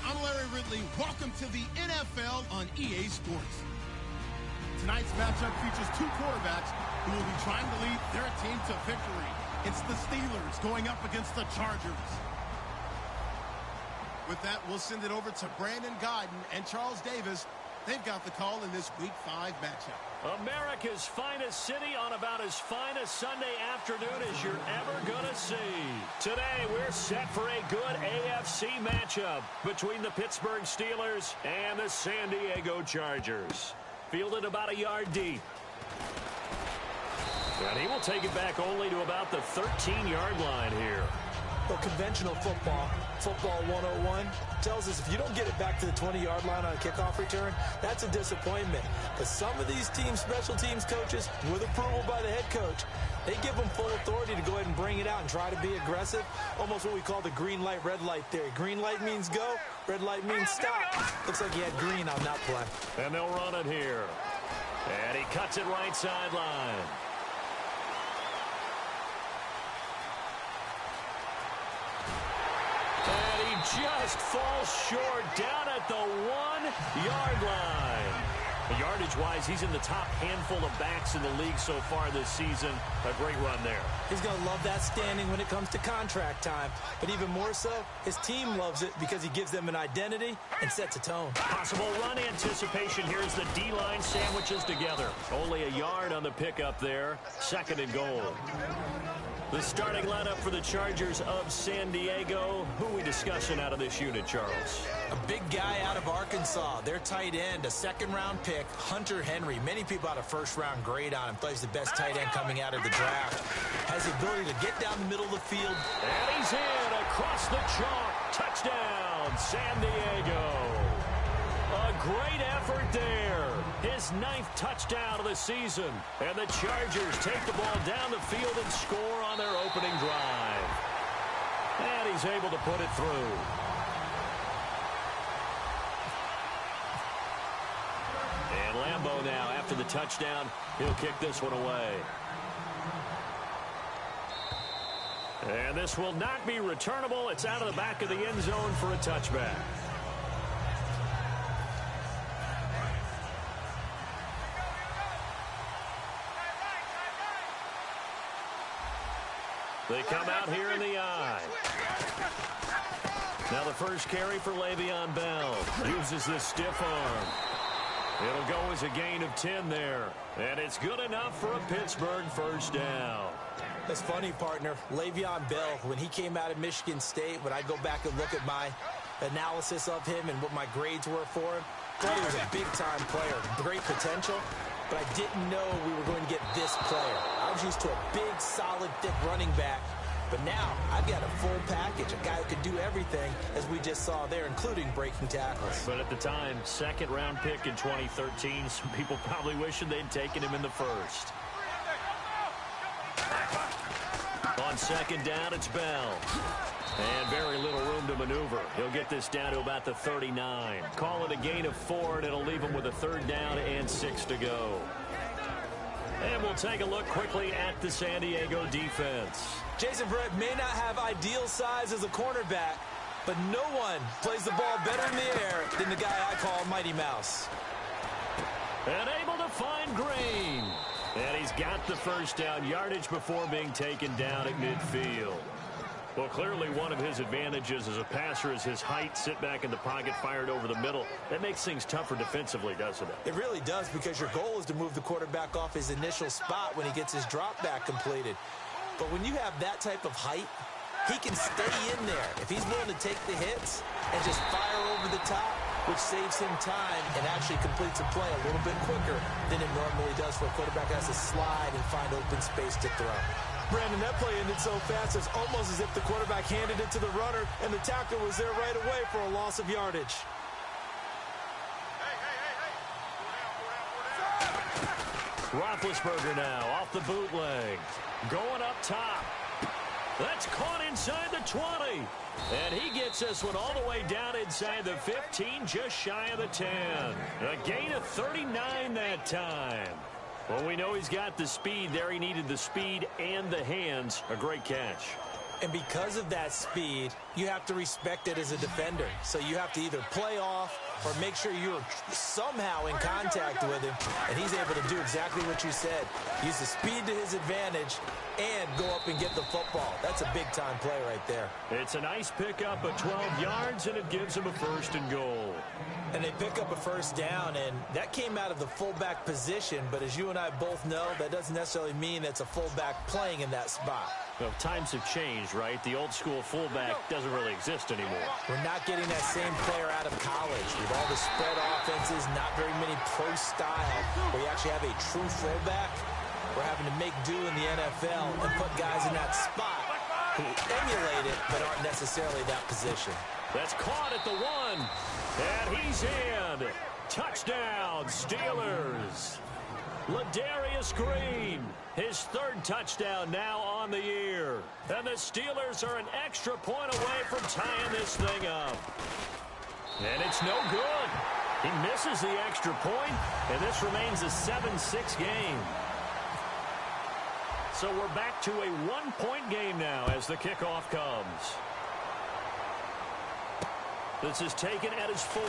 I'm Larry Ridley. Welcome to the NFL on EA Sports. Tonight's matchup features two quarterbacks who will be trying to lead their team to victory. It's the Steelers going up against the Chargers. With that, we'll send it over to Brandon Godden and Charles Davis. They've got the call in this Week 5 matchup. America's finest city on about as fine a Sunday afternoon as you're ever going to see. Today, we're set for a good AFC matchup between the Pittsburgh Steelers and the San Diego Chargers. Fielded about a yard deep. And he will take it back only to about the 13-yard line here. Well, conventional football 101, tells us if you don't get it back to the 20-yard line on a kickoff return, that's a disappointment. But some of these teams, special teams coaches, with approval by the head coach, they give them full authority to go ahead and bring it out and try to be aggressive. Almost what we call the green light, red light theory. Green light means go, red light means stop. Looks like he had green on that play. And they'll run it here. And he cuts it right sideline. Just falls short down at the 1-yard line. Yardage-wise, he's in the top handful of backs in the league so far this season. A great run there. He's going to love that standing when it comes to contract time. But even more so, his team loves it because he gives them an identity and sets a tone. Possible run anticipation here as the D-line sandwiches together. Only a yard on the pickup there. 2nd and goal. The starting lineup for the Chargers of San Diego. Who are we discussing out of this unit, Charles? A big guy out of Arkansas. Their tight end, a 2nd-round pick, Hunter Henry. Many people had a 1st-round grade on him. Plays the best tight end coming out of the draft. Has the ability to get down the middle of the field. And he's in across the chalk. Touchdown, San Diego. A great effort there. His 9th touchdown of the season. And the Chargers take the ball down the field and score on their opening drive. And he's able to put it through. And Lambeau now, after the touchdown, he'll kick this one away. And this will not be returnable. It's out of the back of the end zone for a touchback. They come out here in the eye. Now the first carry for Le'Veon Bell. Uses this stiff arm. It'll go as a gain of 10 there. And it's good enough for a Pittsburgh 1st down. That's funny, partner. Le'Veon Bell, when he came out of Michigan State, when I go back and look at my analysis of him and what my grades were for him, thought he was a big-time player, great potential. But I didn't know we were going to get this player. I was used to a big, solid, thick running back. But now I've got a full package, a guy who can do everything, as we just saw there, including breaking tackles. But at the time, 2nd-round pick in 2013, some people probably wishing they'd taken him in the 1st. On 2nd down, it's Bell. And very little room to maneuver. He'll get this down to about the 39. Call it a gain of 4, and it'll leave him with a 3rd down and 6 to go. And we'll take a look quickly at the San Diego defense. Jason Verrett may not have ideal size as a cornerback, but no one plays the ball better in the air than the guy I call Mighty Mouse. And able to find Green. And he's got the 1st down, yardage before being taken down at midfield. Well, clearly one of his advantages as a passer is his height, sit back in the pocket, fired over the middle. That makes things tougher defensively, doesn't it? It really does, because your goal is to move the quarterback off his initial spot when he gets his drop back completed. But when you have that type of height, he can stay in there. If he's willing to take the hits and just fire over the top, which saves him time and actually completes a play a little bit quicker than it normally does for a quarterback that has to slide and find open space to throw. Brandon, that play ended so fast, it's almost as if the quarterback handed it to the runner, and the tackler was there right away for a loss of yardage. Roethlisberger now off the bootleg. Going up top. That's caught inside the 20. And he gets this one all the way down inside the 15, just shy of the 10. A gain of 39 that time. Well, we know he's got the speed there. He needed the speed and the hands. A great catch. And because of that speed, you have to respect it as a defender. So you have to either play off or make sure you're somehow in contact with him. And he's able to do exactly what you said. Use the speed to his advantage and go up and get the football. That's a big-time play right there. It's a nice pickup of 12 yards, and it gives him a 1st and goal. And they pick up a 1st down, and that came out of the fullback position. But as you and I both know, that doesn't necessarily mean it's a fullback playing in that spot. Well, times have changed, right? The old-school fullback doesn't really exist anymore. We're not getting that same player out of college. With all the spread offenses, not very many pro style, where you actually have a true fullback. We're having to make do in the NFL and put guys in that spot who emulate it but aren't necessarily that position. That's caught at the 1. And he's in. Touchdown, Steelers. Ladarius Green, his 3rd touchdown now on the year. And the Steelers are an extra point away from tying this thing up. And it's no good. He misses the extra point, and this remains a 7-6 game. So we're back to a 1-point game now as the kickoff comes. This is taken at his 4.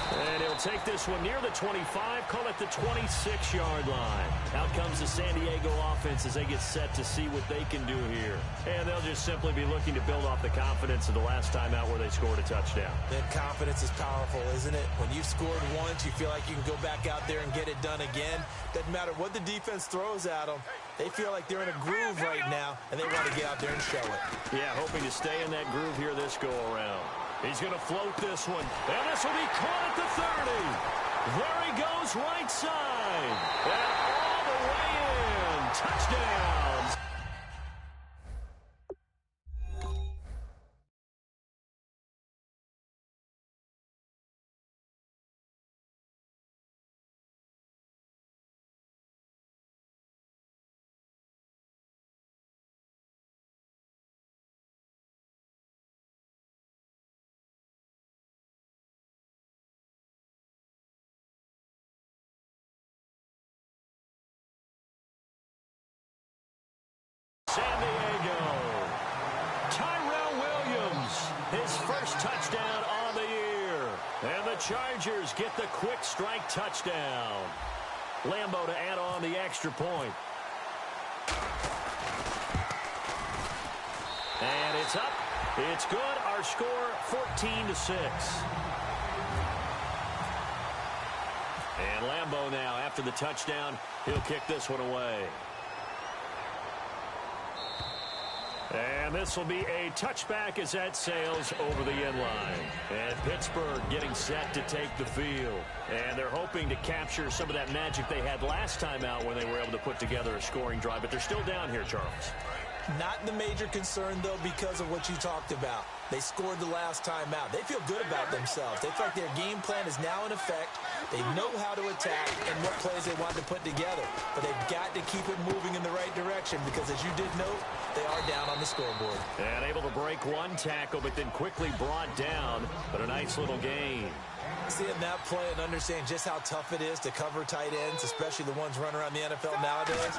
And he'll take this one near the 25, call it the 26-yard line. Out comes the San Diego offense as they get set to see what they can do here. And they'll just simply be looking to build off the confidence of the last time out where they scored a touchdown. And confidence is powerful, isn't it? When you've scored once, you feel like you can go back out there and get it done again. Doesn't matter what the defense throws at them. They feel like they're in a groove right now, and they want to get out there and show it. Yeah, hoping to stay in that groove here this go-around. He's going to float this one, and this will be caught at the 30. There he goes right side, and all the way in. Touchdowns. San Diego. Tyrell Williams, his 1st touchdown on the year. And the Chargers get the quick strike touchdown. Lambeau to add on the extra point. And it's up. It's good. Our score 14-6. And Lambeau now, after the touchdown, he'll kick this one away. And this will be a touchback as that sails over the end line. And Pittsburgh getting set to take the field. And they're hoping to capture some of that magic they had last time out when they were able to put together a scoring drive. But they're still down here, Charles. Not the major concern, though, because of what you talked about. They scored the last time out. They feel good about themselves. They feel like their game plan is now in effect. They know how to attack and what plays they want to put together. But they've got to keep it moving in the right direction because, as you did note, they are down on the scoreboard. And able to break one tackle, but then quickly brought down. But a nice little gain. Seeing that play and understand just how tough it is to cover tight ends, especially the ones running around the NFL nowadays,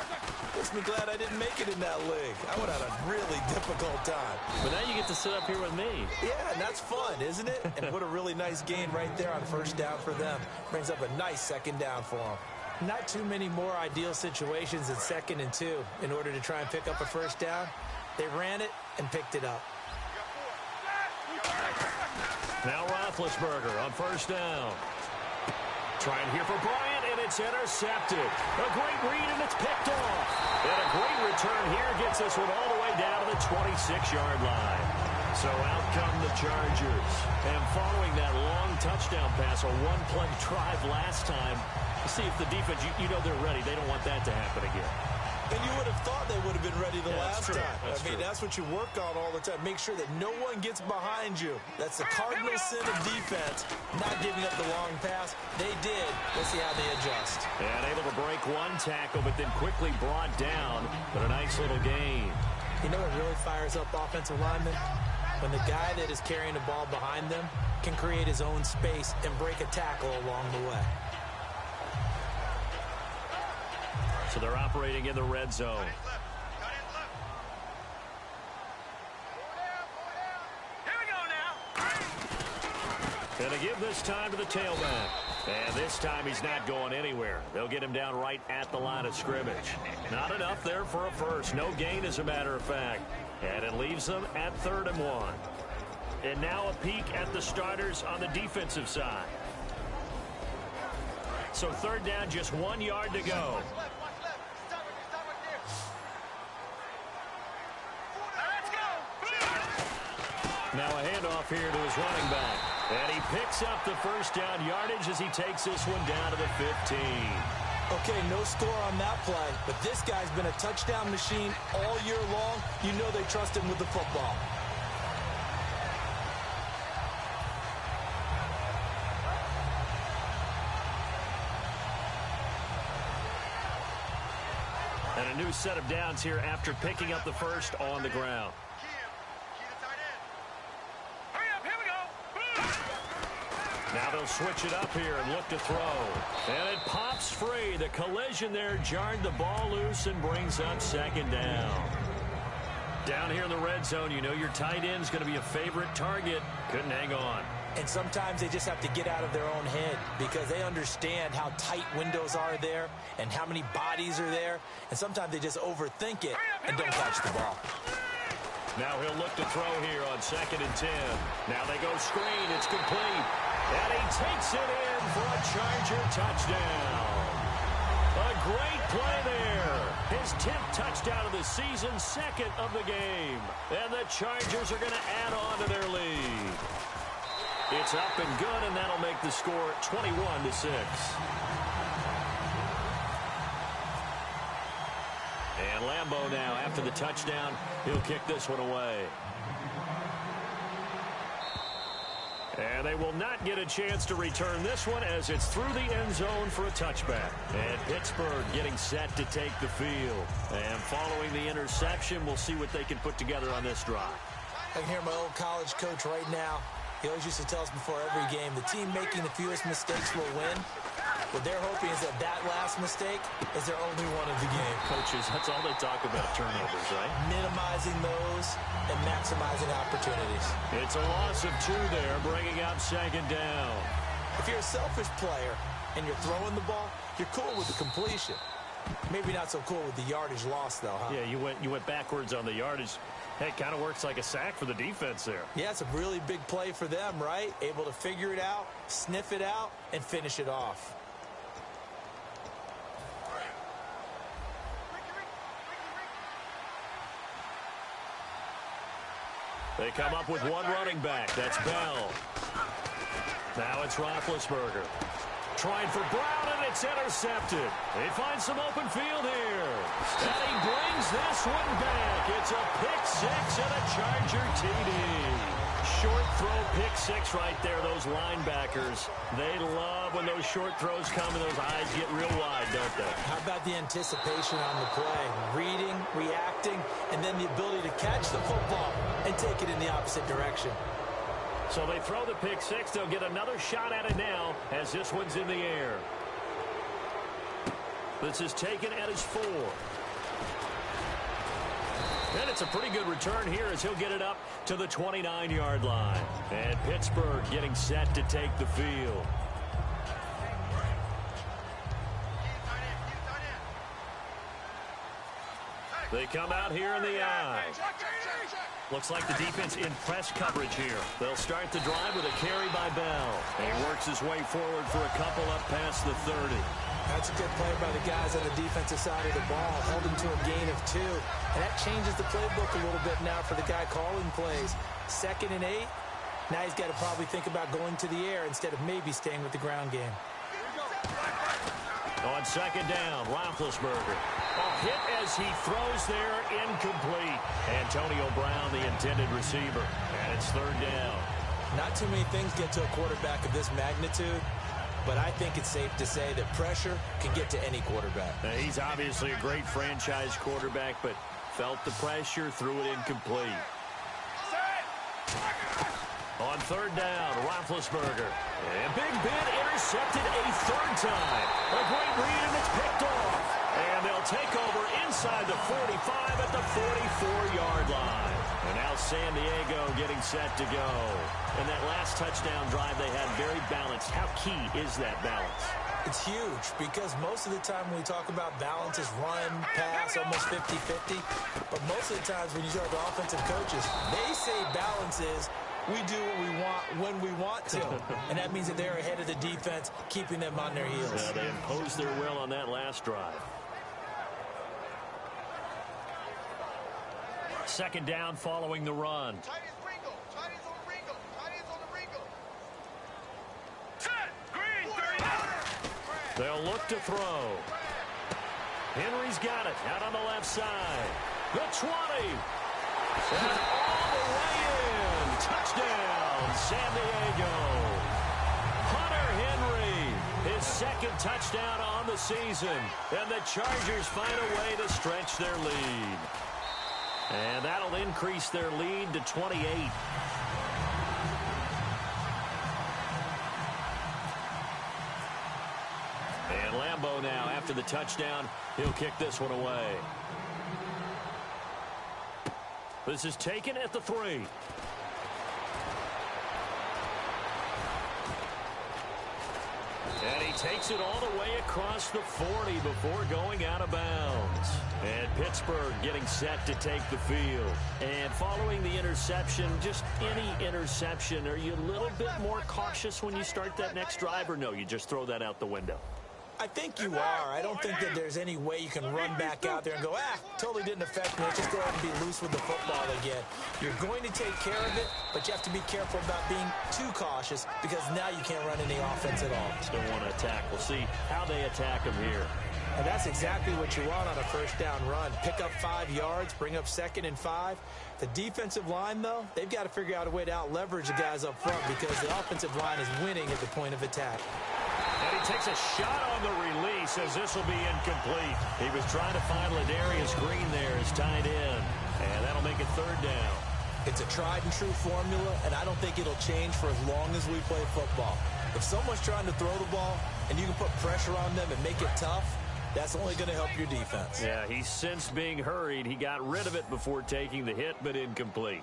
makes me glad I didn't make it in that league. I would have had a really difficult time. But now you get to sit up here with me. Yeah, and that's fun, isn't it? And what a really nice gain right there on 1st down for them. Brings up a nice 2nd down for them. Not too many more ideal situations in 2nd and 2 in order to try and pick up a 1st down. They ran it and picked it up. Now Roethlisberger on 1st down. Trying here for Bryant, and it's intercepted. A great read, and it's picked off. And a great return here gets this one all the way down to the 26-yard line. So out come the Chargers. And following that long touchdown pass, a one-play drive last time, see if the defense, you know they're ready. They don't want that to happen again. And you would have thought they would have been ready the last time. That's true. That's what you work on all the time. Make sure that no one gets behind you. That's the cardinal sin of defense, not giving up the long pass. They did. Let's see how they adjust. And able to break one tackle, but then quickly brought down. But a nice little gain. You know what really fires up offensive linemen? When the guy that is carrying the ball behind them can create his own space and break a tackle along the way. So they're operating in the red zone. Going to give this time to the tailback. And this time he's not going anywhere. They'll get him down right at the line of scrimmage. Not enough there for a first. No gain, as a matter of fact. And it leaves them at 3rd and 1. And now a peek at the starters on the defensive side. So 3rd down, just 1 yard to go. Now a handoff here to his running back. And he picks up the first down yardage as he takes this one down to the 15. Okay, no score on that play, but this guy's been a touchdown machine all year long. You know they trust him with the football. And a new set of downs here after picking up the first on the ground. Now they'll switch it up here and look to throw. And it pops free. The collision there jarred the ball loose and brings up 2nd down. Down here in the red zone, you know your tight end's going to be a favorite target. Couldn't hang on. And sometimes they just have to get out of their own head because they understand how tight windows are there and how many bodies are there. And sometimes they just overthink it and don't catch the ball. Now he'll look to throw here on 2nd and 10. Now they go screen. It's complete. And he takes it in for a Charger touchdown. A great play there. His 10th touchdown of the season, 2nd of the game. And the Chargers are going to add on to their lead. It's up and good, and that'll make the score 21-6. And Lambeau now, after the touchdown, he'll kick this one away. And they will not get a chance to return this one as it's through the end zone for a touchback. And Pittsburgh getting set to take the field. And following the interception, we'll see what they can put together on this drive. I can hear my old college coach right now. He always used to tell us before every game, the team making the fewest mistakes will win. What they're hoping is that last mistake is their only one of the game. Coaches, that's all they talk about, turnovers, right? Minimizing those and maximizing opportunities. It's a loss of 2 there, bringing up 2nd down. If you're a selfish player and you're throwing the ball, you're cool with the completion. Maybe not so cool with the yardage loss, though, huh? Yeah, you went backwards on the yardage. Hey, it kind of works like a sack for the defense there. Yeah, it's a really big play for them, right? Able to figure it out, sniff it out, and finish it off. They come up with one running back. That's Bell. Now it's Roethlisberger. Trying for Brown, and it's intercepted. They find some open field here. And he brings this one back. It's a pick 6 and a Charger TD. Short throw pick 6 right there. Those linebackers, they love when those short throws come and those eyes get real wide, don't they? How about the anticipation on the play? Reading, reacting, and then the ability to catch the football and take it in the opposite direction. So they throw the pick 6. They'll get another shot at it now as this one's in the air. This is taken at his 4. And it's a pretty good return here as he'll get it up to the 29-yard line. And Pittsburgh getting set to take the field. They come out here in the eye. Looks like the defense in press coverage here. They'll start the drive with a carry by Bell. And he works his way forward for a couple up past the 30. That's a good play by the guys on the defensive side of the ball. Held him to a gain of 2. And that changes the playbook a little bit now for the guy calling plays. 2nd and 8. Now he's got to probably think about going to the air instead of maybe staying with the ground game. On second down, Roethlisberger. A hit as he throws there, incomplete. Antonio Brown, the intended receiver. And it's third down. Not too many things get to a quarterback of this magnitude, but I think it's safe to say that pressure can get to any quarterback. He's obviously a great franchise quarterback, but felt the pressure, threw it incomplete. On third down, Roethlisberger. And Big Ben intercepted a third time. A great read, and it's picked off. And they'll take over inside the 45 at the 44-yard line. And now San Diego getting set to go. And that last touchdown drive they had very balanced. How key is that balance? It's huge because most of the time when we talk about balance is run, pass, almost 50-50. But most of the times when you talk to offensive coaches, they say balance is we do what we want when we want to. And that means that they're ahead of the defense, keeping them on their heels. Yeah, they imposed their will on that last drive. Second down following the run. They'll look to throw. Henry's got it out on the left side. The 20. And all the way in. Touchdown, San Diego. Hunter Henry, his second touchdown on the season. And the Chargers find a way to stretch their lead. And that'll increase their lead to 28. And Lambeau now, after the touchdown, he'll kick this one away. This is taken at the 3. And he takes it all the way across the 40 before going out of bounds. And Pittsburgh getting set to take the field. And following the interception, just any interception, are you a little bit more cautious when you start that next drive, or no, you just throw that out the window? I think you are. I don't think that there's any way you can run back out there and go, totally didn't affect me. Let's just go ahead and be loose with the football again. You're going to take care of it, but you have to be careful about being too cautious because now you can't run any offense at all. Still want to attack. We'll see how they attack him here. And that's exactly what you want on a first down run. Pick up 5 yards, bring up 2nd and 5. The defensive line, though, they've got to figure out a way to out-leverage the guys up front because the offensive line is winning at the point of attack. And he takes a shot on the release as this will be incomplete. He was trying to find Ladarius Green there as tight end. And that'll make it third down. It's a tried-and-true formula, and I don't think it'll change for as long as we play football. If someone's trying to throw the ball and you can put pressure on them and make it tough, that's only going to help your defense. Yeah, he's since being hurried. He got rid of it before taking the hit, but incomplete.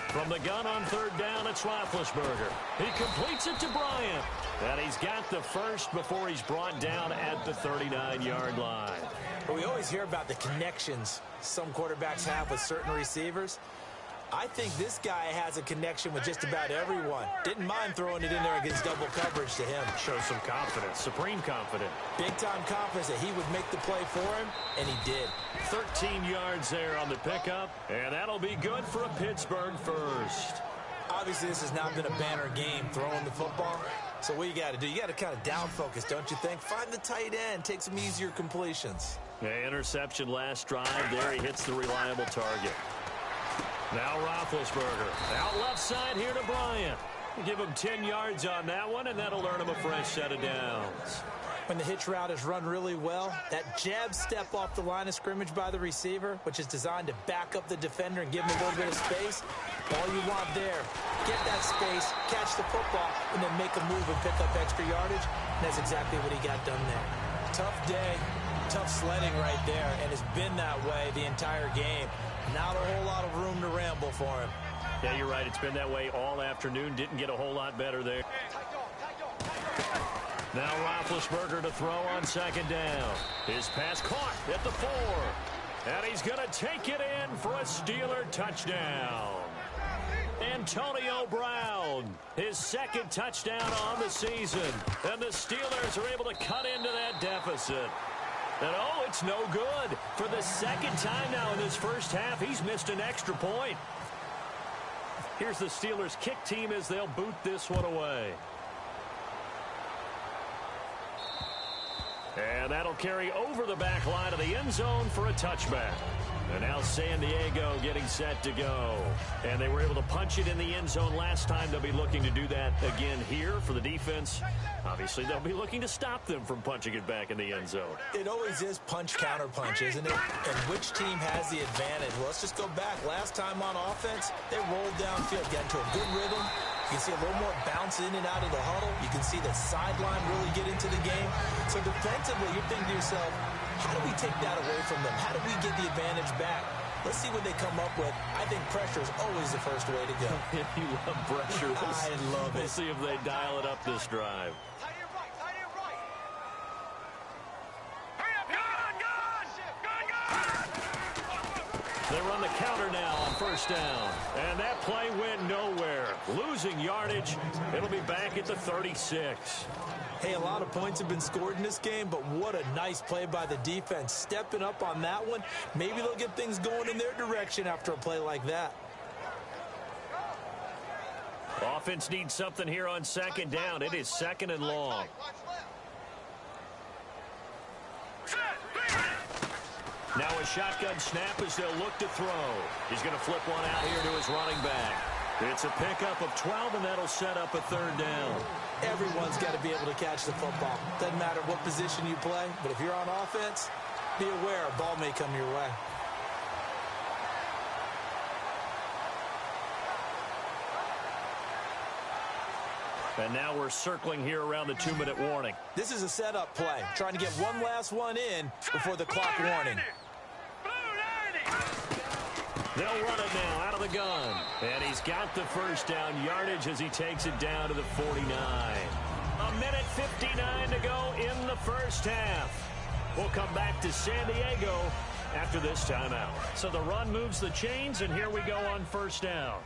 From the gun on third down, it's Roethlisberger. He completes it to Bryant. And he's got the first before he's brought down at the 39-yard line. We always hear about the connections some quarterbacks have with certain receivers. I think this guy has a connection with just about everyone. Didn't mind throwing it in there against double coverage to him. Shows some confidence, supreme confidence. Big-time confidence that he would make the play for him, and he did. 13 yards there on the pickup, and that'll be good for a Pittsburgh first. Obviously, this has not been a banner game throwing the football. So what you got to do, you got to kind of down focus, don't you think? Find the tight end, take some easier completions. Yeah, interception last drive. There he hits the reliable target. Now Roethlisberger. Out left side here to Bryant. Give him 10 yards on that one, and that'll earn him a fresh set of downs. When the hitch route is run really well, that jab step off the line of scrimmage by the receiver, which is designed to back up the defender and give him a little bit of space, all you want there, get that space, catch the football, and then make a move and pick up extra yardage. And that's exactly what he got done there. Tough day, tough sledding right there, and it's been that way the entire game. Not a whole lot of room to ramble for him. Yeah, you're right. It's been that way all afternoon. Didn't get a whole lot better there. Now Roethlisberger to throw on second down. His pass caught at the 4. And he's going to take it in for a Steeler touchdown. Antonio Brown, his second touchdown on the season. And the Steelers are able to cut into that deficit. And, oh, it's no good. For the second time now in this first half, he's missed an extra point. Here's the Steelers kick team as they'll boot this one away. And that'll carry over the back line of the end zone for a touchback. And now San Diego getting set to go. And they were able to punch it in the end zone last time. They'll be looking to do that again here for the defense. Obviously, they'll be looking to stop them from punching it back in the end zone. It always is punch-counter-punch, isn't it? And which team has the advantage? Well, let's just go back. Last time on offense, they rolled downfield, got into a good rhythm. You can see a little more bounce in and out of the huddle. You can see the sideline really get into the game. So defensively, you're thinking to yourself, how do we take that away from them? How do we get the advantage back? Let's see what they come up with. I think pressure is always the first way to go. You love pressure. I love it. We'll see if they dial it up this drive. They run the counter now on first down. And that play went nowhere. Losing yardage. It'll be back at the 36. Hey, a lot of points have been scored in this game, but what a nice play by the defense. Stepping up on that one. Maybe they'll get things going in their direction after a play like that. Offense needs something here on second down. It is second and long. Now a shotgun snap as they'll look to throw. He's going to flip one out here to his running back. It's a pickup of 12, and that'll set up a third down. Everyone's got to be able to catch the football. Doesn't matter what position you play, but if you're on offense, be aware a ball may come your way. And now we're circling here around the 2-minute warning. This is a setup play, trying to get one last one in before the clock warning. They'll run it now out of the gun. And he's got the first down yardage as he takes it down to the 49. A minute 59 to go in the first half. We'll come back to San Diego after this timeout. So the run moves the chains, and here we go on first down.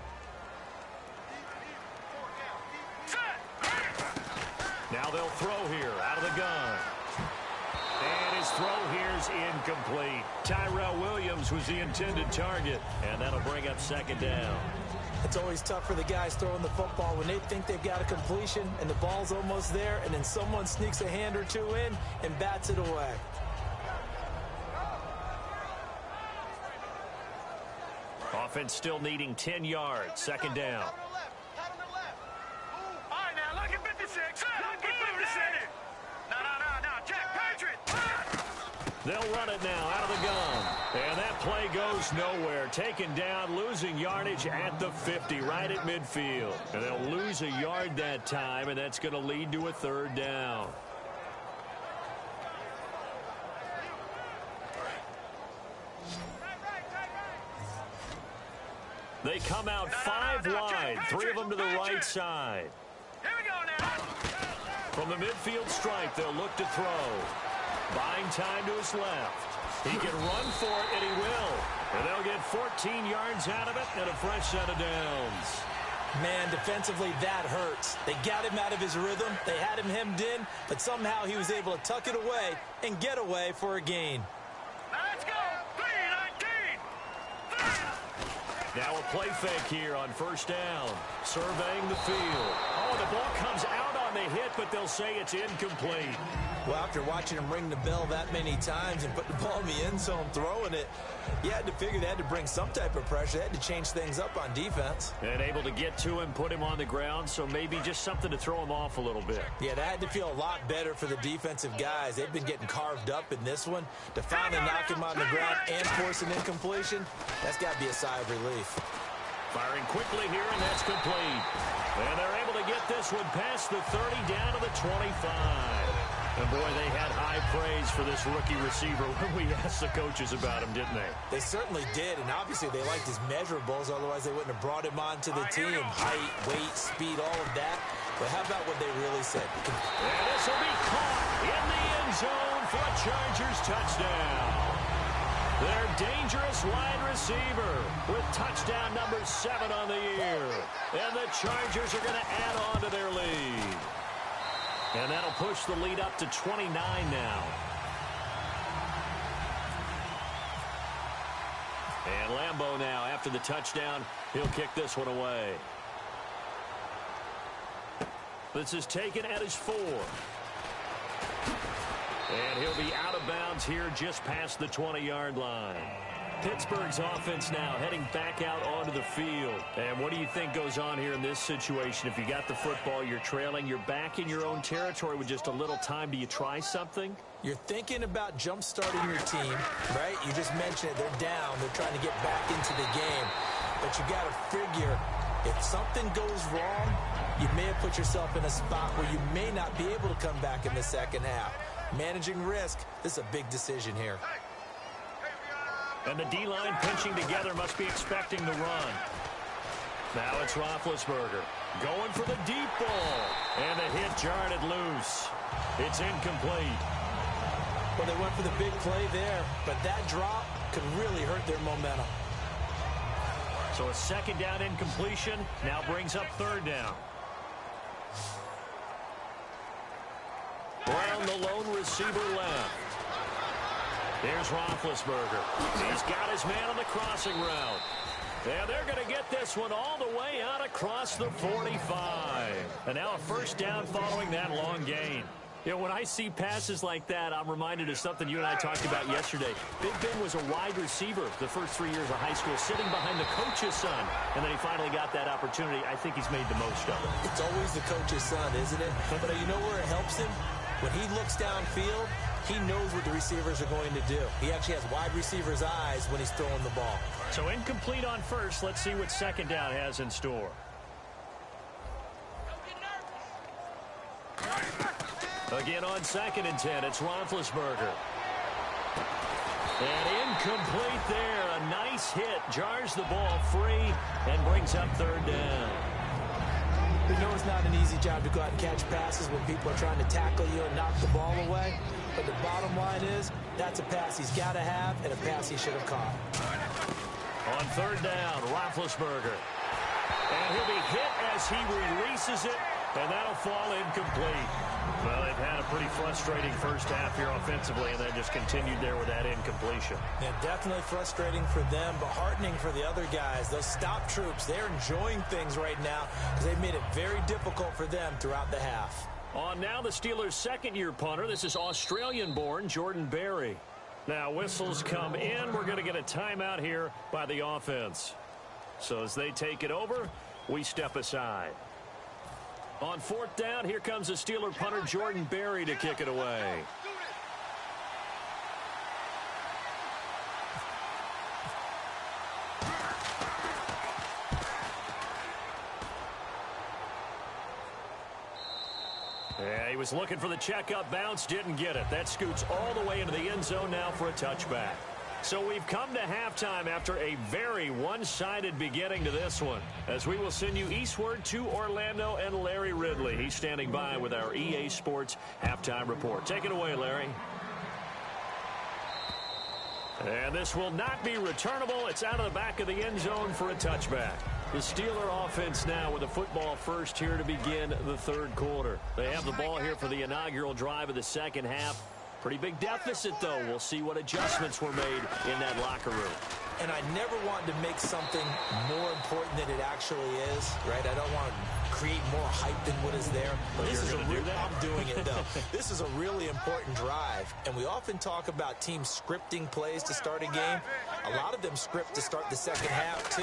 Now they'll throw here out of the gun. And his throw here's incomplete. Tyrell Williams was the intended target, and that'll bring up second down. It's always tough for the guys throwing the football when they think they've got a completion and the ball's almost there, and then someone sneaks a hand or two in and bats it away. Offense still needing 10 yards. Second down. They'll run it now out of the gun. And that play goes nowhere. Taken down, losing yardage at the 50, right at midfield. And they'll lose a yard that time, and that's going to lead to a third down. They come out five wide, three of them to the right side. Here we go now. From the midfield stripe, they'll look to throw. Buying time to his left. He can run for it, and he will. And they'll get 14 yards out of it and a fresh set of downs. Man, defensively, that hurts. They got him out of his rhythm. They had him hemmed in, but somehow he was able to tuck it away and get away for a gain. Now let's go. 3-19. Now a play fake here on first down. Surveying the field. Oh, the ball comes out on the hit, but they'll say it's incomplete. Well, after watching him ring the bell that many times and put the ball in the end zone throwing it, you had to figure they had to bring some type of pressure. They had to change things up on defense. And able to get to him, put him on the ground, so maybe just something to throw him off a little bit. Yeah, that had to feel a lot better for the defensive guys. They've been getting carved up in this one. To finally knock him on the ground and force an incompletion, that's got to be a sigh of relief. Firing quickly here, and that's complete. And they're able to get this one past the 30 down to the 25. And, boy, they had high praise for this rookie receiver when we asked the coaches about him, didn't they? They certainly did, and obviously they liked his measurables. Otherwise, they wouldn't have brought him onto the team. Height, weight, speed, all of that. But how about what they really said? And this will be caught in the end zone for a Chargers touchdown. Their dangerous wide receiver with touchdown number 7 on the year. And the Chargers are going to add on to their lead. And that'll push the lead up to 29 now. And Lambeau now, after the touchdown, he'll kick this one away. This is taken at his 4. And he'll be out of bounds here just past the 20-yard line. Pittsburgh's offense now heading back out onto the field. And what do you think goes on here in this situation? If you got the football, you're trailing, you're back in your own territory with just a little time. Do you try something? You're thinking about jump-starting your team, right? You just mentioned it. They're down. They're trying to get back into the game. But you got to figure, if something goes wrong, you may have put yourself in a spot where you may not be able to come back in the second half. Managing risk, this is a big decision here. And the D-line pinching together, must be expecting the run. Now it's Roethlisberger going for the deep ball. And the hit jarred it loose. It's incomplete. Well, they went for the big play there, but that drop could really hurt their momentum. So a second down incompletion now brings up third down. Brown, the lone receiver left. Here's Roethlisberger. He's got his man on the crossing route. And they're going to get this one all the way out across the 45. And now a first down following that long gain. You know, when I see passes like that, I'm reminded of something you and I talked about yesterday. Big Ben was a wide receiver the first 3 years of high school, sitting behind the coach's son. And then he finally got that opportunity. I think he's made the most of it. It's always the coach's son, isn't it? But you know where it helps him? When he looks downfield, he knows what the receivers are going to do. He actually has wide receivers' eyes when he's throwing the ball. So incomplete on first. Let's see what second down has in store. Again on 2nd and 10, it's Roethlisberger. And incomplete there. A nice hit. Jars the ball free and brings up third down. We know it's not an easy job to go out and catch passes when people are trying to tackle you and knock the ball away. But the bottom line is, that's a pass he's got to have and a pass he should have caught. On third down, Roethlisberger. And he'll be hit as he releases it, and that'll fall incomplete. Well, they've had a pretty frustrating first half here offensively, and then just continued there with that incompletion. Yeah, definitely frustrating for them, but heartening for the other guys. Those stop troops, they're enjoying things right now because they've made it very difficult for them throughout the half. On now the Steelers' second-year punter. This is Australian-born Jordan Berry. Now whistles come in. We're going to get a timeout here by the offense. So as they take it over, we step aside. On fourth down, here comes the Steeler punter Jordan Berry to kick it away. Yeah, he was looking for the checkup bounce, didn't get it. That scoots all the way into the end zone now for a touchback. So we've come to halftime after a very one-sided beginning to this one, as we will send you eastward to Orlando and Larry Ridley. He's standing by with our EA Sports halftime report. Take it away, Larry. And this will not be returnable. It's out of the back of the end zone for a touchback. The Steeler offense now with a football first here to begin the third quarter. They have the ball here for the inaugural drive of the second half. Pretty big deficit, though. We'll see what adjustments were made in that locker room. And I never want to make something more important than it actually is, right? I don't want to create more hype than what is there. But this is I'm doing it, though. This is a really important drive. And we often talk about teams scripting plays to start a game. A lot of them script to start the second half, too.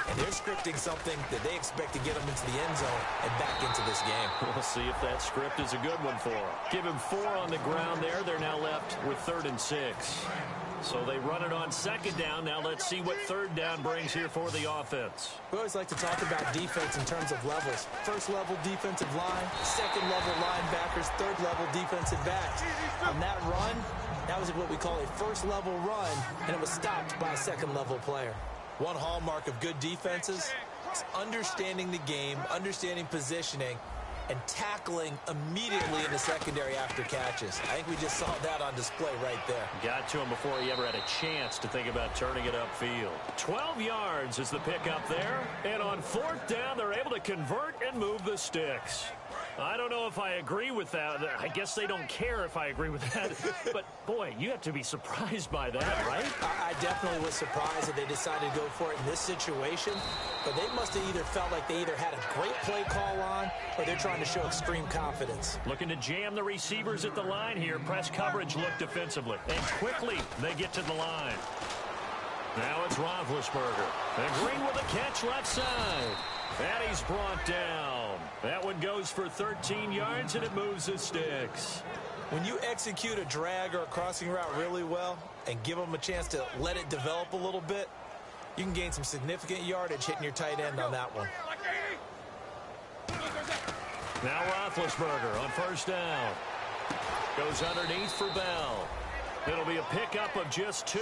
And they're scripting something that they expect to get them into the end zone and back into this game. We'll see if that script is a good one for them. Give him 4 on the ground there. They're now left with 3rd and 6. So they run it on second down. Now let's see what third down brings here for the offense. We always like to talk about defense in terms of levels. First level defensive line, second level linebackers, third level defensive backs. On that run, that was what we call a first level run, and it was stopped by a second level player. One hallmark of good defenses is understanding the game, understanding positioning, and tackling immediately in the secondary after catches. I think we just saw that on display right there. Got to him before he ever had a chance to think about turning it upfield. 12 yards is the pickup there. And on 4th down, they're able to convert and move the sticks. I don't know if I agree with that. I guess they don't care if I agree with that. But, boy, you have to be surprised by that, right? I definitely was surprised that they decided to go for it in this situation. But they must have either felt like they either had a great play call on or they're trying to show extreme confidence. Looking to jam the receivers at the line here. Press coverage look defensively. And quickly they get to the line. Now it's Roethlisberger. And Green with a catch left side. And he's brought down. That one goes for 13 yards, and it moves the sticks. When you execute a drag or a crossing route really well and give them a chance to let it develop a little bit, you can gain some significant yardage hitting your tight end on that one. Now Roethlisberger on first down. Goes underneath for Bell. It'll be a pickup of just 2,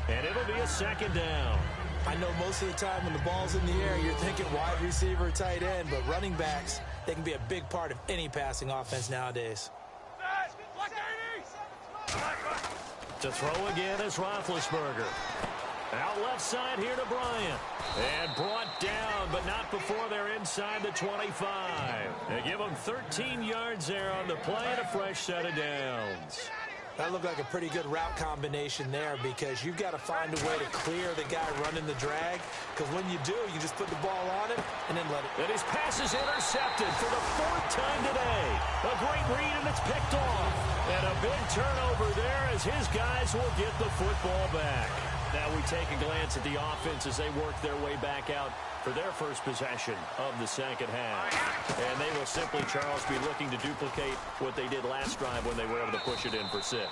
and it'll be a second down. I know most of the time when the ball's in the air, you're thinking wide receiver, tight end, but running backs, they can be a big part of any passing offense nowadays. To throw again is Roethlisberger. Out left side here to Bryant. And brought down, but not before they're inside the 25. They give them 13 yards there on the play and a fresh set of downs. That looked like a pretty good route combination there because you've got to find a way to clear the guy running the drag. Because when you do, you just put the ball on him and then let it. And his pass is intercepted for the 4th time today. A great read, and it's picked off. And a big turnover there as his guys will get the football back. Now we take a glance at the offense as they work their way back out for their first possession of the second half. And they will simply, Charles, be looking to duplicate what they did last drive when they were able to push it in for 6.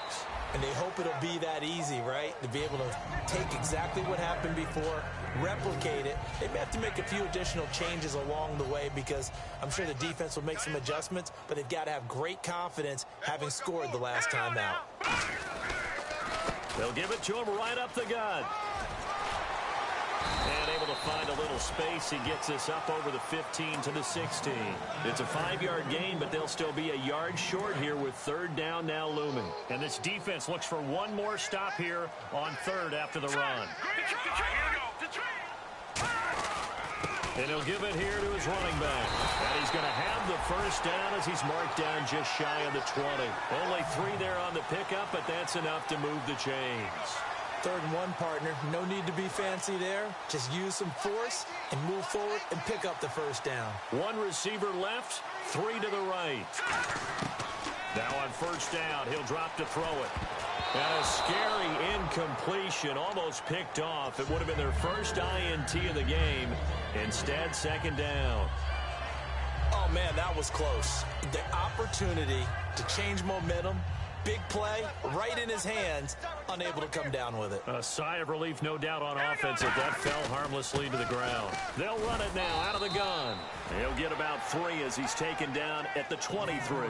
And they hope it'll be that easy, right? To be able to take exactly what happened before, replicate it. They may have to make a few additional changes along the way because I'm sure the defense will make some adjustments, but they've got to have great confidence having scored the last time out. They'll give it to him right up the gut. And able to find a little space. He gets this up over the 15 to the 16. It's a 5-yard gain, but they'll still be a yard short here with 3rd down now looming. And this defense looks for one more stop here on 3rd after the run. And he'll give it here to his running back. And he's going to have the first down as he's marked down just shy of the 20. Only 3 there on the pickup, but that's enough to move the chains. 3rd and 1, partner. No need to be fancy there. Just use some force and move forward and pick up the first down. 1 receiver left, 3 to the right. Now on first down, he'll drop to throw it. And a scary incompletion, almost picked off. It would have been their first INT of the game. Instead, 2nd down. Oh, man, that was close. The opportunity to change momentum, big play, right in his hands, unable to come down with it. A sigh of relief, no doubt, on offense if that fell harmlessly to the ground. They'll run it now out of the gun. He'll get about 3 as he's taken down at the 23.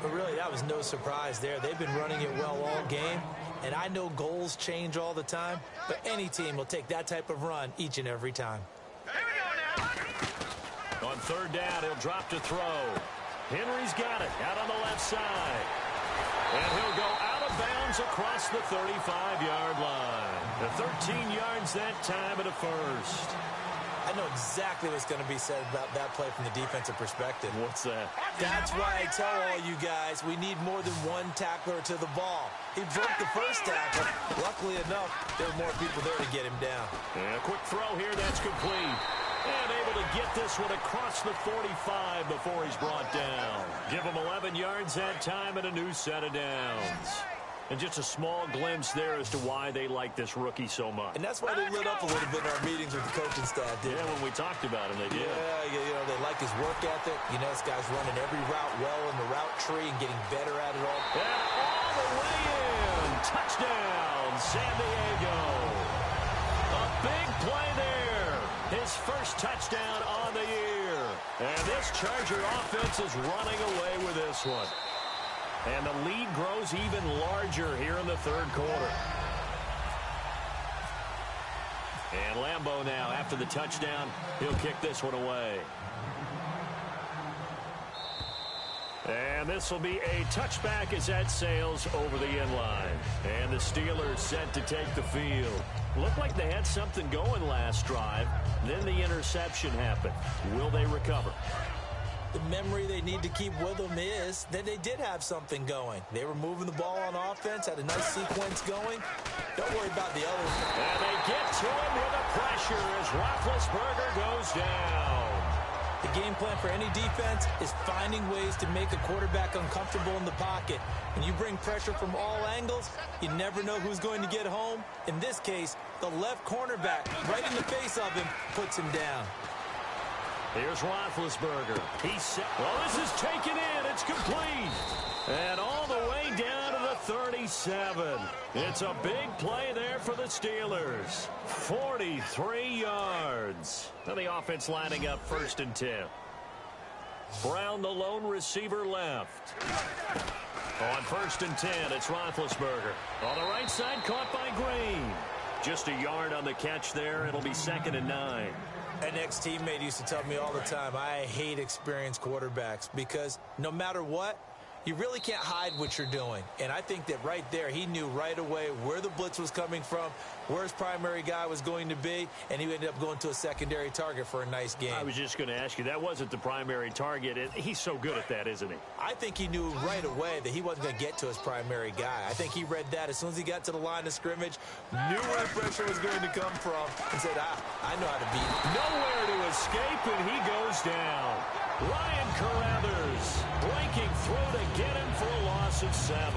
But really, that was no surprise there. They've been running it well all game. And I know goals change all the time, but any team will take that type of run each and every time. On 3rd down, he'll drop to throw. Henry's got it out on the left side. And he'll go out of bounds across the 35-yard line. The 13 yards that time at a first. I know exactly what's going to be said about that play from the defensive perspective. What's that? That's why I tell all you guys we need more than 1 tackler to the ball. He broke the first tackle. Luckily enough, there were more people there to get him down. And a quick throw here, that's complete. And able to get this one across the 45 before he's brought down. Give him 11 yards that time and a new set of downs. And just a small glimpse there as to why they like this rookie so much. And that's why they lit up a little bit in our meetings with the coaching staff, didn't Yeah, when we talked about him, they did. Yeah, you know, they like his work ethic. You know, this guy's running every route well in the route tree and getting better at it all. And all the way in. Touchdown, San Diego. A big play there. His first touchdown on the year. And this Charger offense is running away with this one. And the lead grows even larger here in the 3rd quarter. And Lambeau now, after the touchdown, he'll kick this one away. And this will be a touchback as that sails over the end line. And the Steelers set to take the field. Looked like they had something going last drive. Then the interception happened. Will they recover? The memory they need to keep with them is that they did have something going. They were moving the ball on offense, had a nice sequence going. Don't worry about the others. And they get to him with the pressure as Roethlisberger goes down. The game plan for any defense is finding ways to make a quarterback uncomfortable in the pocket. When you bring pressure from all angles, you never know who's going to get home. In this case, the left cornerback, right in the face of him, puts him down. Here's Roethlisberger. He's set. Well, this is taken in. It's complete. And all the way down to the 37. It's a big play there for the Steelers. 43 yards. And the offense lining up 1st and 10. Brown, the lone receiver, left. On 1st and 10, it's Roethlisberger. On the right side, caught by Green. Just a yard on the catch there. It'll be 2nd and 9. An ex-teammate used to tell me all the time, I hate experienced quarterbacks because no matter what, you really can't hide what you're doing. And I think that right there, he knew right away where the blitz was coming from, where his primary guy was going to be, and he ended up going to a secondary target for a nice game. I was just going to ask you, that wasn't the primary target. He's so good at that, isn't he? I think he knew right away that he wasn't going to get to his primary guy. I think he read that as soon as he got to the line of scrimmage, knew where the pressure was going to come from, and said, I know how to beat him. Nowhere to escape, and he goes down. Ryan Carruthers breaking through to get him for a loss of 7.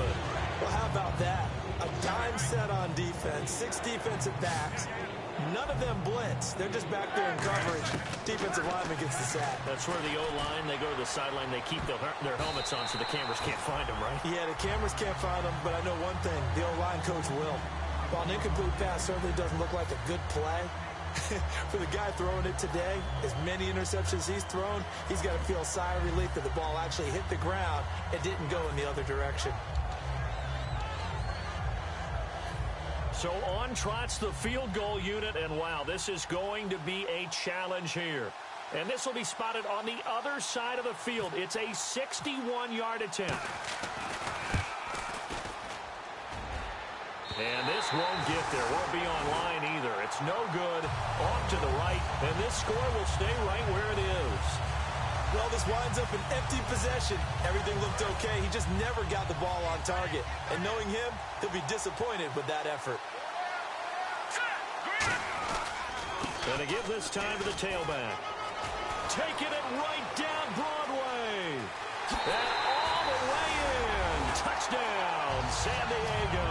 Well, how about that? A dime set on defense, 6 defensive backs. None of them blitz. They're just back there in coverage. Defensive lineman gets the sack. That's where the O-line, they go to the sideline, they keep their helmets on so the cameras can't find them, right? Yeah, the cameras can't find them, but I know one thing. The O-line coach will. While an incomplete pass certainly doesn't look like a good play, for the guy throwing it today, as many interceptions he's thrown, he's got to feel a sigh of relief that the ball actually hit the ground and didn't go in the other direction. So on trots the field goal unit, and wow, this is going to be a challenge here. And this will be spotted on the other side of the field. It's a 61-yard attempt. And this won't get there. Won't be online either. It's no good. Off to the right. And this score will stay right where it is. Well, this winds up an empty possession. Everything looked okay. He just never got the ball on target. And knowing him, he'll be disappointed with that effort. Going to give this time to the tailback. Taking it right down Broadway. And all the way in. Touchdown, San Diego.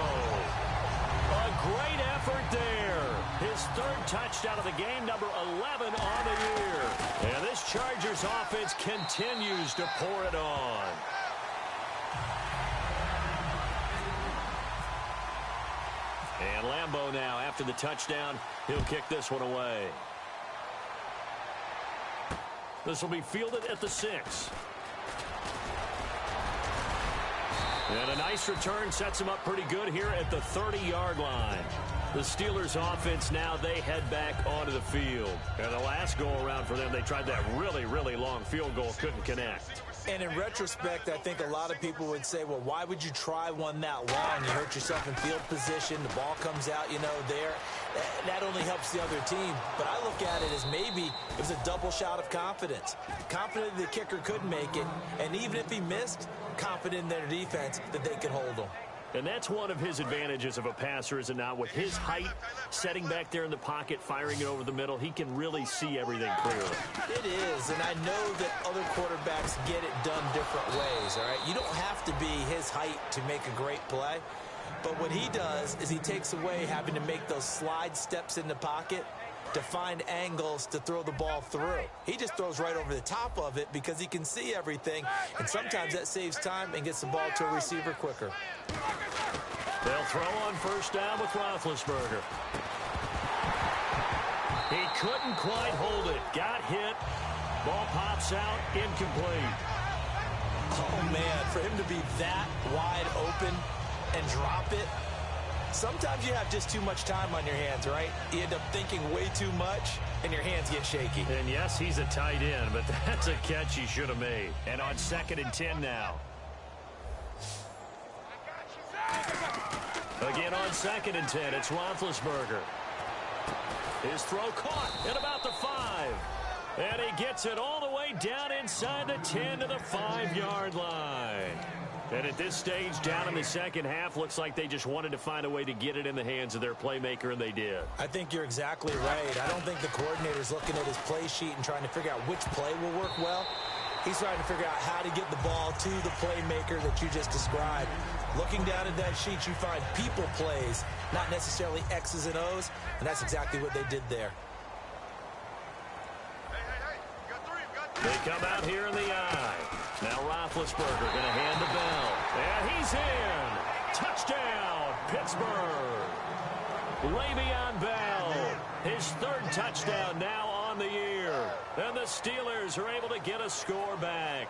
A great effort there. His 3rd touchdown of the game, number 11 on the year. And this Chargers offense continues to pour it on. And Lambeau now, after the touchdown, he'll kick this one away. This will be fielded at the 6. And a nice return sets him up pretty good here at the 30-yard line. The Steelers offense now, they head back onto the field. And the last go-around for them, they tried that really, really long field goal, couldn't connect. And in retrospect, I think a lot of people would say, well, why would you try one that long? You hurt yourself in field position. The ball comes out, there. That only helps the other team. But I look at it as maybe it was a double shot of confidence. Confident the kicker could make it. And even if he missed, confident in their defense that they could hold him. And that's one of his advantages of a passer, is it not? With his height, setting back there in the pocket, firing it over the middle, he can really see everything clearly. It is, and I know that other quarterbacks get it done different ways, all right? You don't have to be his height to make a great play. But what he does is he takes away having to make those slide steps in the pocket to find angles to throw the ball through. He just throws right over the top of it because he can see everything, and sometimes that saves time and gets the ball to a receiver quicker. They'll throw on 1st down with Roethlisberger. He couldn't quite hold it. Got hit. Ball pops out. Incomplete. Oh, man, for him to be that wide open and drop it, sometimes you have just too much time on your hands, right? You end up thinking way too much, and your hands get shaky. And yes, he's a tight end, but that's a catch he should have made. And on 2nd and 10 now. Again on 2nd and 10, it's Roethlisberger. His throw caught at about the 5. And he gets it all the way down inside the 10 to the 5-yard line. And at this stage, down in the second half, looks like they just wanted to find a way to get it in the hands of their playmaker, and they did. I think you're exactly right. I don't think the coordinator's looking at his play sheet and trying to figure out which play will work well. He's trying to figure out how to get the ball to the playmaker that you just described. Looking down at that sheet, you find people plays, not necessarily X's and O's, and that's exactly what they did there. They come out here in the I. Now Roethlisberger going to hand to Bell. And he's in. Touchdown, Pittsburgh. Le'Veon Bell, his third touchdown now on the year. And the Steelers are able to get a score back.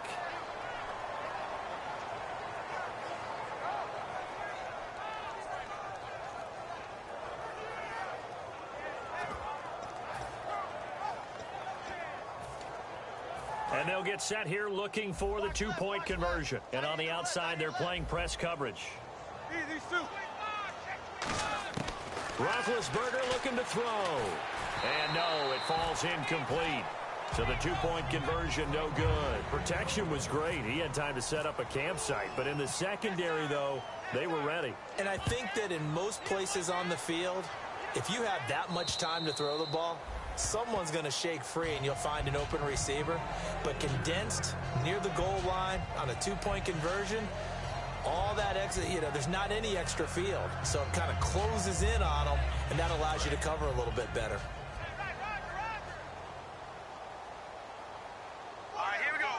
And they'll get set here looking for the two-point conversion. And on the outside, they're playing press coverage. Roethlisberger looking to throw. And no, it falls incomplete. So the two-point conversion, no good. Protection was great. He had time to set up a campsite. But in the secondary, though, they were ready. And I think that in most places on the field, if you have that much time to throw the ball, someone's going to shake free and you'll find an open receiver. But condensed near the goal line on a two-point conversion, all that extra, there's not any extra field. So it kind of closes in on them, and that allows you to cover a little bit better. All right, here we go.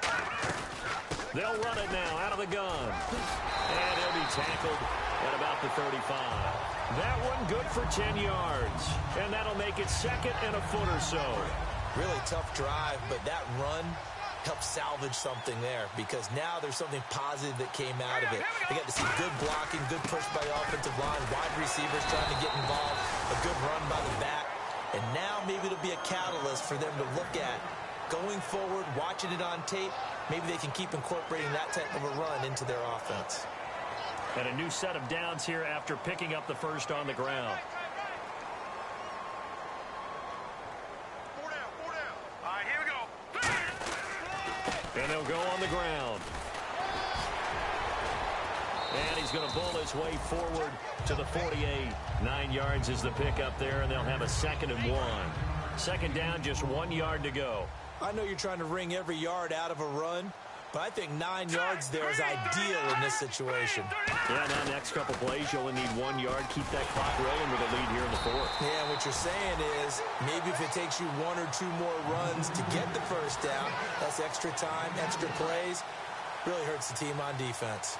They'll run it now out of the gun. And he'll be tackled at about the 35. That one good for 10 yards. And that'll make it second and a foot or so. Really tough drive, but that run helped salvage something there because now there's something positive that came out of it. They got to see good blocking, good push by the offensive line, wide receivers trying to get involved, a good run by the back. And now maybe it'll be a catalyst for them to look at going forward, watching it on tape. Maybe they can keep incorporating that type of a run into their offense. And a new set of downs here after picking up the first on the ground. Four down. All right, here we go. And they'll go on the ground. And he's going to bull his way forward to the 48. 9 yards is the pickup there, and they'll have a 2nd and 1. Second down, just 1 yard to go. I know you're trying to wring every yard out of a run, but I think 9 yards there is ideal in this situation. Yeah, now next couple plays, you only need 1 yard. Keep that clock rolling with a lead here in the fourth. Yeah, and what you're saying is maybe if it takes you 1 or 2 more runs to get the first down, that's extra time, extra plays, really hurts the team on defense.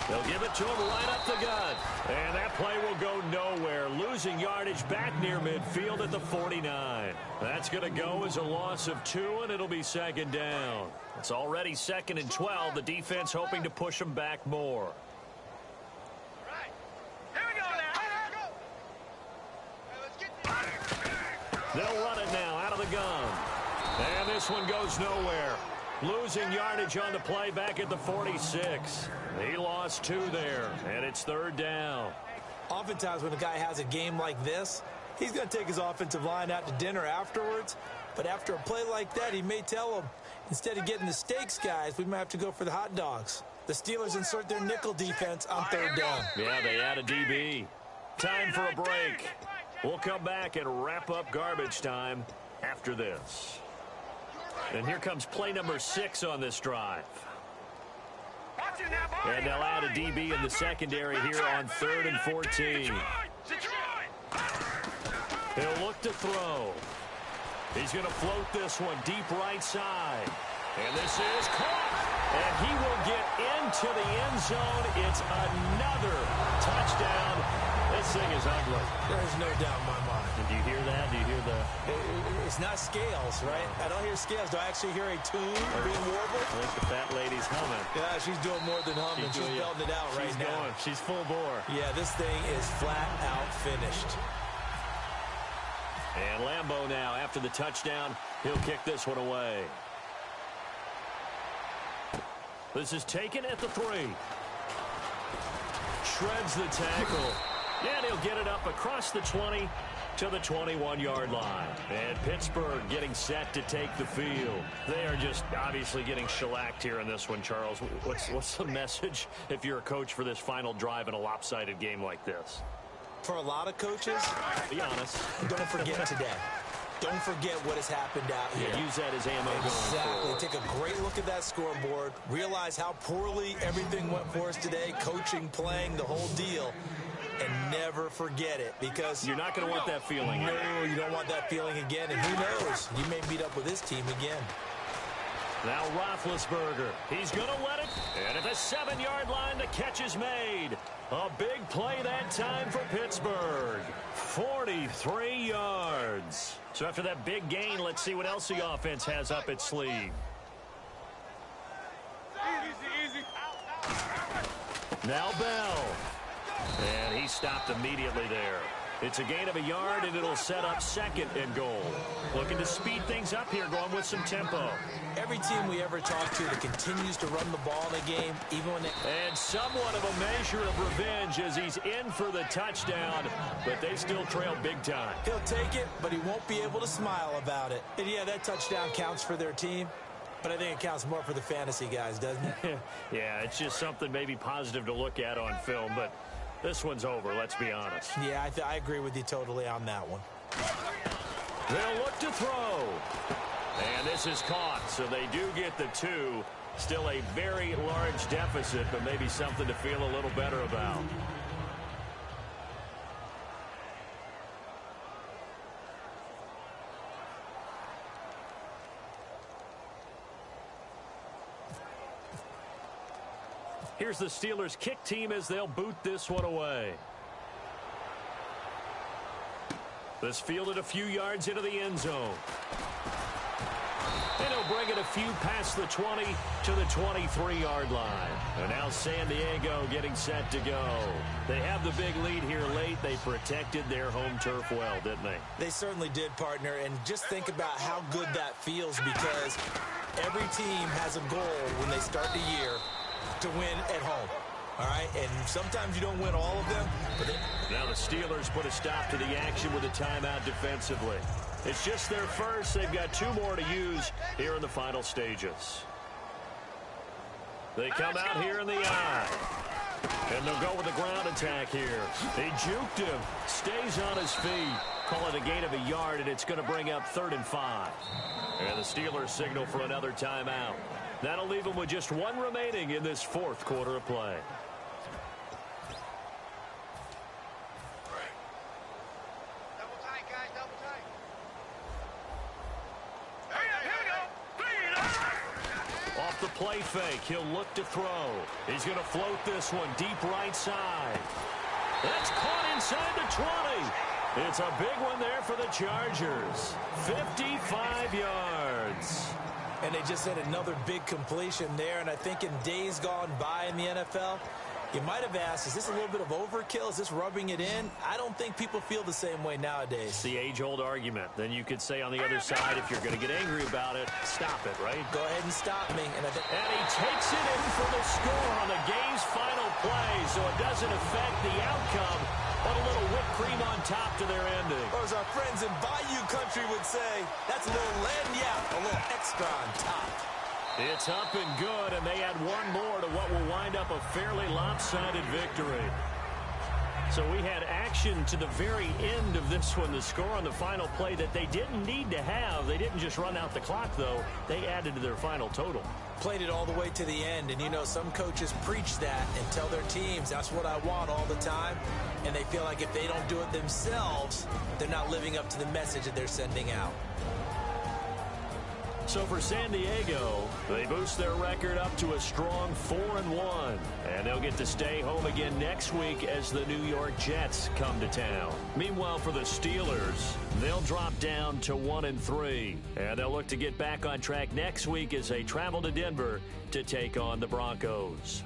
They'll give it to him right up the gut. And that play will go nowhere. Losing yardage back near midfield at the 49. That's going to go as a loss of 2, and it'll be second down. It's already 2nd and 12. The defense hoping to push them back more. Right. Here we go now. They'll run it now out of the gun. And this one goes nowhere. Losing yardage on the play back at the 46. He lost 2 there, and it's third down. Oftentimes when a guy has a game like this, he's going to take his offensive line out to dinner afterwards. But after a play like that, he may tell them, instead of getting the steaks, guys, we might have to go for the hot dogs. The Steelers insert their nickel defense on third down. Yeah, they add a DB. Time for a break. We'll come back and wrap up garbage time after this. And here comes play number 6 on this drive. And they'll add a DB in the secondary here on 3rd and 14. He'll look to throw. He's going to float this one deep right side. And this is caught. And he will get into the end zone. It's another touchdown. This thing is ugly. There's no doubt in my mind. Do you hear that? Do you hear the... It's not scales, right? I don't hear scales. Do I actually hear a tune being warbled? I think the fat lady's humming. Yeah, she's doing more than humming. She's belting it out right now. Going. She's full bore. Yeah, this thing is flat out finished. And Lambeau now, after the touchdown, he'll kick this one away. This is taken at the 3. Shreds the tackle. And he'll get it up across the 20 to the 21-yard line. And Pittsburgh getting set to take the field. They are just obviously getting shellacked here in this one, Charles. What's the message if you're a coach for this final drive in a lopsided game like this? For a lot of coaches, be honest, don't forget today. Don't forget what has happened out here. Yeah, use that as ammo going Exactly. forward. Take a great look at that scoreboard. Realize how poorly everything went for us today. Coaching, playing, the whole deal. And never forget it, because you're not going to want that feeling. No, you don't want that feeling again. And who knows? You may meet up with this team again. Now Roethlisberger. He's going to let it. And at the 7-yard line, the catch is made. A big play that time for Pittsburgh. 43 yards. So after that big gain, let's see what else the offense has up its sleeve. Easy. Now Bell. And he stopped immediately there. It's a gain of a yard, and it'll set up 2nd and goal. Looking to speed things up here, going with some tempo. Every team we ever talk to that continues to run the ball in a game, even when they... And somewhat of a measure of revenge as he's in for the touchdown, but they still trail big time. He'll take it, but he won't be able to smile about it. And yeah, that touchdown counts for their team, but I think it counts more for the fantasy guys, doesn't it? Yeah, it's just something maybe positive to look at on film, but this one's over, let's be honest. Yeah, I agree with you totally on that one. They'll look to throw. And this is caught, so they do get the 2. Still a very large deficit, but maybe something to feel a little better about. Here's the Steelers' kick team as they'll boot this one away. This fielded a few yards into the end zone. And he'll bring it a few past the 20 to the 23-yard line. And now San Diego getting set to go. They have the big lead here late. They protected their home turf well, didn't they? They certainly did, partner. And just think about how good that feels, because every team has a goal when they start the year to win at home. All right, and sometimes you don't win all of them. But now the Steelers put a stop to the action with a timeout defensively. It's just their first. They've got 2 more to use here in the final stages. They come out here in the eye. And they'll go with the ground attack here. They juked him. Stays on his feet. Call it a gain of a yard, and it's going to bring up 3rd and 5. And the Steelers signal for another timeout. That'll leave them with just 1 remaining in this 4th quarter of play. Double tight, guys, double tight. Off the play fake, he'll look to throw. He's going to float this one deep right side. That's caught inside the 20. It's a big one there for the Chargers. 55 yards. And they just had another big completion there. And I think in days gone by in the NFL, you might have asked, is this a little bit of overkill? Is this rubbing it in? I don't think people feel the same way nowadays. It's the age-old argument. Then you could say on the other side, if you're going to get angry about it, stop it, right? Go ahead and stop me. And he takes it in for the score on the game's final play, so it doesn't affect the outcome, but a little whipped cream on top to their ending. Or as our friends in Bayou Country would say, that's a little lagniappe, a little extra on top. It's up and good, and they add 1 more to what will wind up a fairly lopsided victory. So we had action to the very end of this one, the score on the final play that they didn't need to have. They didn't just run out the clock, though. They added to their final total. Played it all the way to the end, and you know, some coaches preach that and tell their teams, that's what I want all the time, and they feel like if they don't do it themselves, they're not living up to the message that they're sending out. So for San Diego, they boost their record up to a strong 4-1. And they'll get to stay home again next week as the New York Jets come to town. Meanwhile, for the Steelers, they'll drop down to 1-3. And they'll look to get back on track next week as they travel to Denver to take on the Broncos.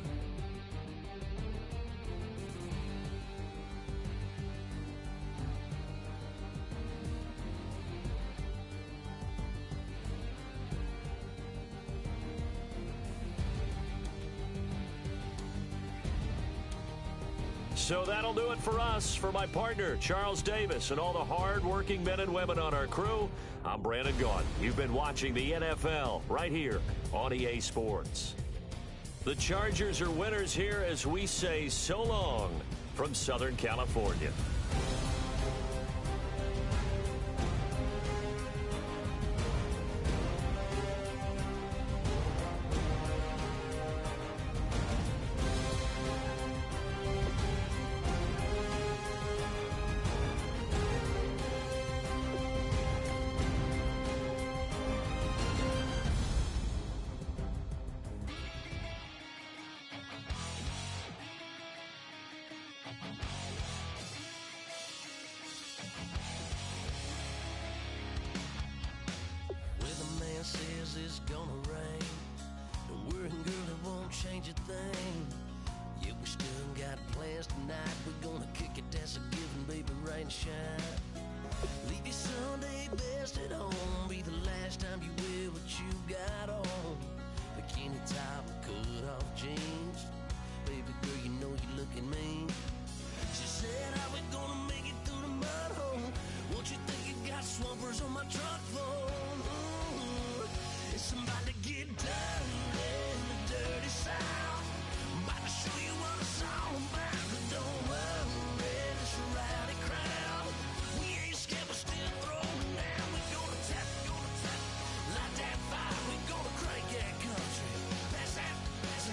So that'll do it for us. For my partner, Charles Davis, and all the hard-working men and women on our crew, I'm Brandon Gaudin. You've been watching the NFL right here on EA Sports. The Chargers are winners here as we say so long from Southern California. Says it's gonna rain. Don't worry, girl, it won't change a thing. Yeah, we still got plans tonight. We're gonna kick it, that's a given, baby, rain or shine. Leave your Sunday best at home. Be the last time you wear what you got on. Bikini top and cut off jeans. Baby girl, you know you looking mean. She said, how we gonna make it through the mud hole? Won't you think you got swampers on my truck phone? It's about to get done in the dirty South. I'm about to show you what it's all about. But don't worry, it's a rowdy crowd. We ain't scared, we're still throwing down. We're gonna tap, light that fire. We're gonna crank that country. Pass that,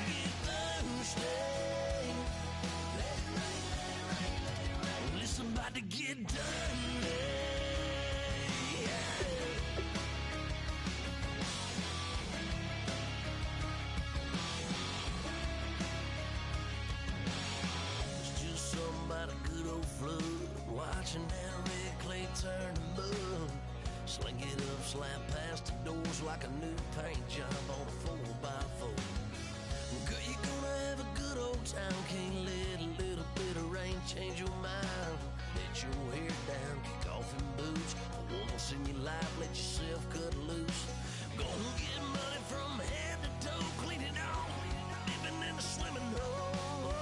get Thursday. Let it rain, let it rain, let it rain. Well, it's about to get done. Watching that red clay turn to mud. Sling it up, slap past the doors like a new paint job on a 4x4. Girl, you're gonna have a good old time. Can't let a little bit of rain change your mind. Let your hair down, kick off in boots. For once in your life, let yourself cut loose. Gonna get money from head to toe, clean it off. Living in a swimming hole.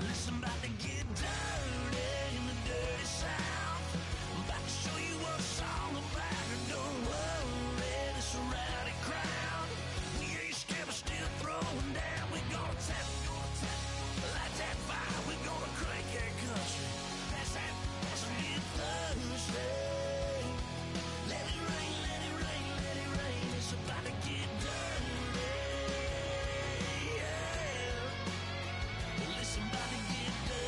Listen, about to get dirty in the dirty South. I'm about to show you what it's all about. Don't worry, it's a rowdy crowd. We ain't scared, we're still throwing down. We're gonna tap, light that fire. We're gonna crank that country. That's that, that's a good Thursday. Let it rain, let it rain, let it rain. It's about to get dirty. Yeah. Listen, about to get dirty.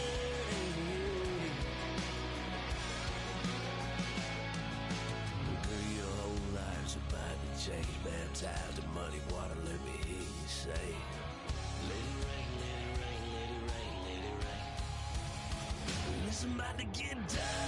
Girl, your whole life's about to change. Baptized in muddy water, let me hear you say, let it rain, let it rain, let it rain, let it rain. Listen, about to get dirty.